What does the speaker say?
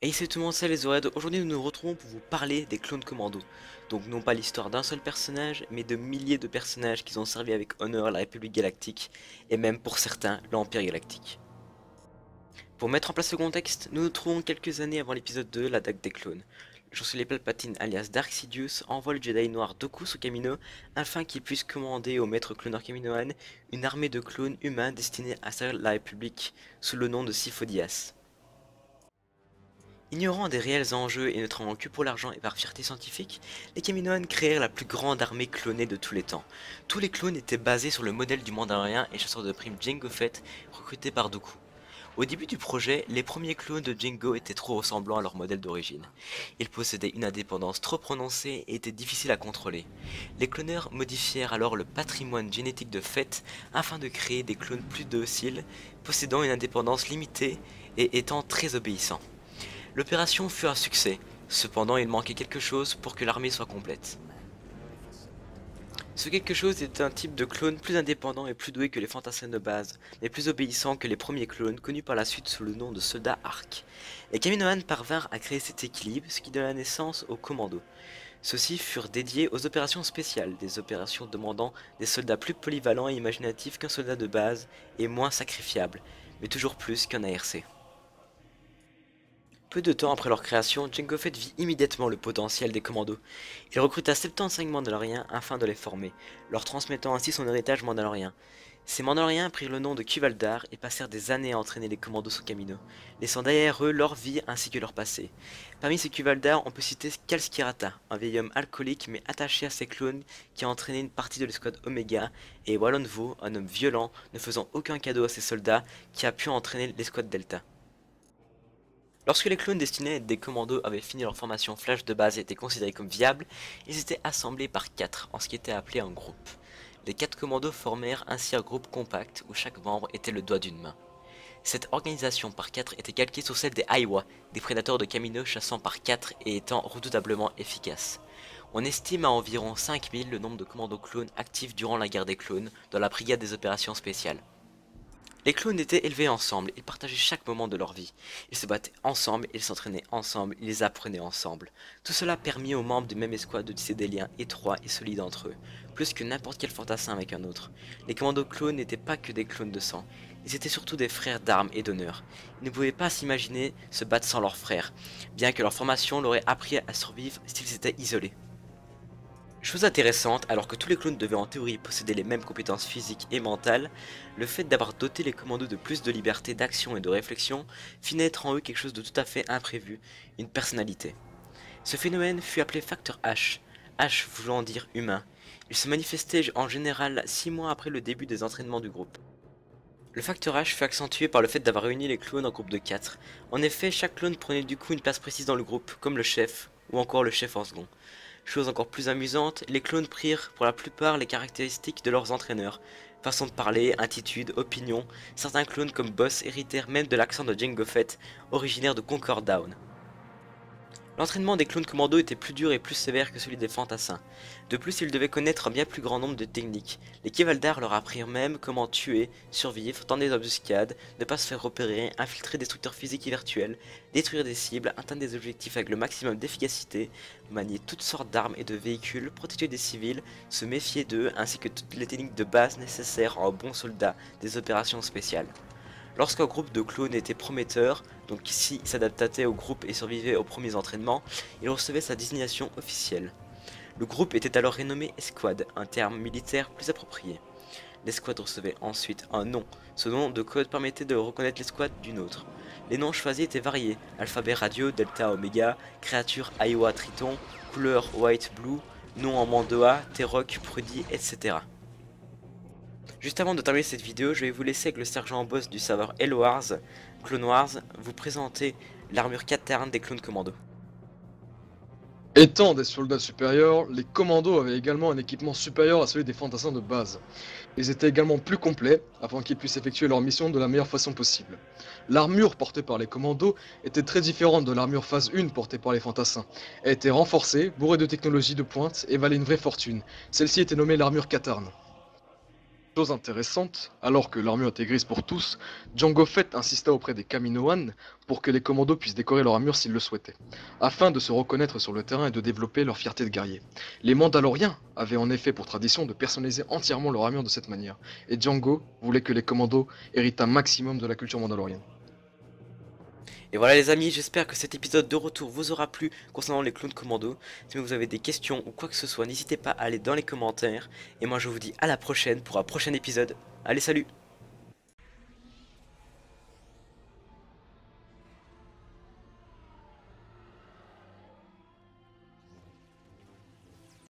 Et c'est tout le monde, c'est les Ored. Aujourd'hui nous nous retrouvons pour vous parler des clones commando. Donc non pas l'histoire d'un seul personnage, mais de milliers de personnages qui ont servi avec honneur la République Galactique, et même pour certains l'Empire Galactique. Pour mettre en place ce contexte, nous nous trouvons quelques années avant l'épisode 2, l'attaque des clones. Le chancelier Palpatine alias Dark Sidious envoie le Jedi noir Dooku sur Kamino afin qu'il puisse commander au maître cloneur Kaminoan une armée de clones humains destinés à servir la République sous le nom de Sifo-Dyas. Ignorant des réels enjeux et ne travaillant que pour l'argent et par fierté scientifique, les Kaminoans créèrent la plus grande armée clonée de tous les temps. Tous les clones étaient basés sur le modèle du Mandalorien et chasseur de primes Jango Fett, recruté par Dooku. Au début du projet, les premiers clones de Jango étaient trop ressemblants à leur modèle d'origine. Ils possédaient une indépendance trop prononcée et étaient difficiles à contrôler. Les cloneurs modifièrent alors le patrimoine génétique de Fett afin de créer des clones plus dociles, possédant une indépendance limitée et étant très obéissants. L'opération fut un succès, cependant il manquait quelque chose pour que l'armée soit complète. Ce quelque chose était un type de clone plus indépendant et plus doué que les fantassins de base, mais plus obéissant que les premiers clones connus par la suite sous le nom de soldats Arc. Les Kaminoans parvinrent à créer cet équilibre, ce qui donna naissance aux commandos. Ceux-ci furent dédiés aux opérations spéciales, des opérations demandant des soldats plus polyvalents et imaginatifs qu'un soldat de base et moins sacrifiables, mais toujours plus qu'un ARC. Peu de temps après leur création, Jango Fett vit immédiatement le potentiel des commandos. Il recruta 75 Mandaloriens afin de les former, leur transmettant ainsi son héritage mandalorien. Ces Mandaloriens prirent le nom de Kuvaldar et passèrent des années à entraîner les commandos sur Kamino, laissant derrière eux leur vie ainsi que leur passé. Parmi ces Kuvaldar, on peut citer Kal Skirata, un vieil homme alcoolique mais attaché à ses clones qui a entraîné une partie de l'escouade Omega, et Walon Vo, un homme violent, ne faisant aucun cadeau à ses soldats, qui a pu entraîner l'escouade Delta. Lorsque les clones destinés à être des commandos avaient fini leur formation flash de base et étaient considérés comme viables, ils étaient assemblés par 4 en ce qui était appelé un groupe. Les 4 commandos formèrent ainsi un groupe compact où chaque membre était le doigt d'une main. Cette organisation par 4 était calquée sur celle des Aiwa, des prédateurs de Kamino chassant par 4 et étant redoutablement efficaces. On estime à environ 5000 le nombre de commandos clones actifs durant la guerre des clones dans la brigade des opérations spéciales. Les clones étaient élevés ensemble, ils partageaient chaque moment de leur vie. Ils se battaient ensemble, ils s'entraînaient ensemble, ils apprenaient ensemble. Tout cela permit aux membres du même escouade de tisser des liens étroits et solides entre eux, plus que n'importe quel fantassin avec un autre. Les commandos clones n'étaient pas que des clones de sang, ils étaient surtout des frères d'armes et d'honneur. Ils ne pouvaient pas s'imaginer se battre sans leurs frères, bien que leur formation leur ait appris à survivre s'ils étaient isolés. Chose intéressante, alors que tous les clones devaient en théorie posséder les mêmes compétences physiques et mentales, le fait d'avoir doté les commandos de plus de liberté d'action et de réflexion fit naître en eux quelque chose de tout à fait imprévu, une personnalité. Ce phénomène fut appelé facteur H, H voulant dire humain. Il se manifestait en général 6 mois après le début des entraînements du groupe. Le facteur H fut accentué par le fait d'avoir réuni les clones en groupe de 4. En effet, chaque clone prenait du coup une place précise dans le groupe, comme le chef, ou encore le chef en second. Chose encore plus amusante, les clones prirent pour la plupart les caractéristiques de leurs entraîneurs. Façon de parler, attitude, opinion, certains clones comme Boss héritèrent même de l'accent de Jango Fett, originaire de Concord Down. L'entraînement des clones commando était plus dur et plus sévère que celui des fantassins. De plus, ils devaient connaître un bien plus grand nombre de techniques. Les Kevaldar leur apprirent même comment tuer, survivre, tendre des embuscades, ne pas se faire repérer, infiltrer des structures physiques et virtuelles, détruire des cibles, atteindre des objectifs avec le maximum d'efficacité, manier toutes sortes d'armes et de véhicules, protéger des civils, se méfier d'eux, ainsi que toutes les techniques de base nécessaires à un bon soldat des opérations spéciales. Lorsqu'un groupe de clones était prometteur, donc ici s'adaptait au groupe et survivait aux premiers entraînements, il recevait sa désignation officielle. Le groupe était alors renommé escouade, un terme militaire plus approprié. L'escouade recevait ensuite un nom. Ce nom de code permettait de reconnaître l'escouade d'une autre. Les noms choisis étaient variés, alphabet radio, delta, oméga, créature Iowa Triton, couleur white blue, nom en Mandoa, T-Rock, Prudy, etc. Juste avant de terminer cette vidéo, je vais vous laisser avec le sergent en boss du serveur Halo Wars, Clone Wars, vous présenter l'armure Katarn des clones commandos. Étant des soldats supérieurs, les commandos avaient également un équipement supérieur à celui des fantassins de base. Ils étaient également plus complets, afin qu'ils puissent effectuer leur mission de la meilleure façon possible. L'armure portée par les commandos était très différente de l'armure phase 1 portée par les fantassins. Elle était renforcée, bourrée de technologies de pointe et valait une vraie fortune. Celle-ci était nommée l'armure Katarn. Chose intéressante, alors que l'armure était grise pour tous, Jango Fett insista auprès des Kaminoan pour que les commandos puissent décorer leur armure s'ils le souhaitaient, afin de se reconnaître sur le terrain et de développer leur fierté de guerrier. Les Mandaloriens avaient en effet pour tradition de personnaliser entièrement leur armure de cette manière, et Jango voulait que les commandos héritent un maximum de la culture mandalorienne. Et voilà les amis, j'espère que cet épisode de retour vous aura plu concernant les clones commando. Si vous avez des questions ou quoi que ce soit, n'hésitez pas à aller dans les commentaires. Et moi je vous dis à la prochaine pour un prochain épisode. Allez, salut!